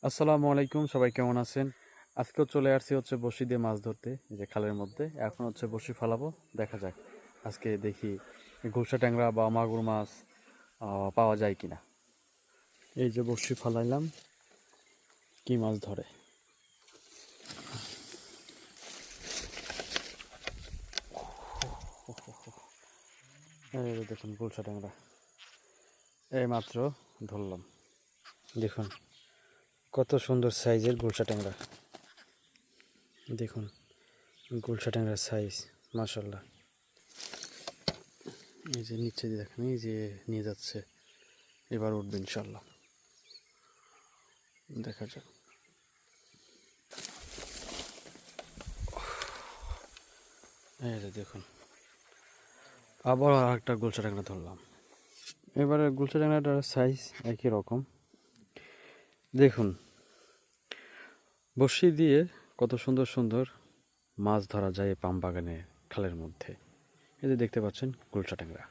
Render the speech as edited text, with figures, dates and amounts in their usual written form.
আসসালামু আলাইকুম, সবাই কেমন আছেন? আজকেও চলে আসছি বড়শি দিয়ে মাছ ধরতে, এই যে খালের মধ্যে। এখন বড়শি ফালাবো, দেখা যাক আজকে দেখি গুলশা ট্যাংরা বা মাগুর মাছ পাওয়া যায় কিনা। এই যে বড়শি ফালাইলাম, কি মাছ ধরে। এই যে দেখুন গুলশা ট্যাংরা এই মাত্র ধরলাম। দেখুন কত সুন্দর সাইজের গুলশা ট্যাংরা। দেখুন গুলশা ট্যাংরার সাইজ, মাশাল্লাহ। এই যে নিচে দিয়ে দেখেন, এই যে নিয়ে যাচ্ছে, এবার উঠবে ইনশাল্লাহ, দেখা যাক। এই যে দেখুন আবার একটা গুলশা ট্যাংরা ধরলাম। এবারে গুলশা ট্যাংরাটার সাইজ একই রকম। দেখুন বড়শি দিয়ে কত সুন্দর সুন্দর মাছ ধরা যায় এই পাম বাগানে, খালের মধ্যে। এই যে দেখতে পাচ্ছেন গুলশা ট্যাংরা।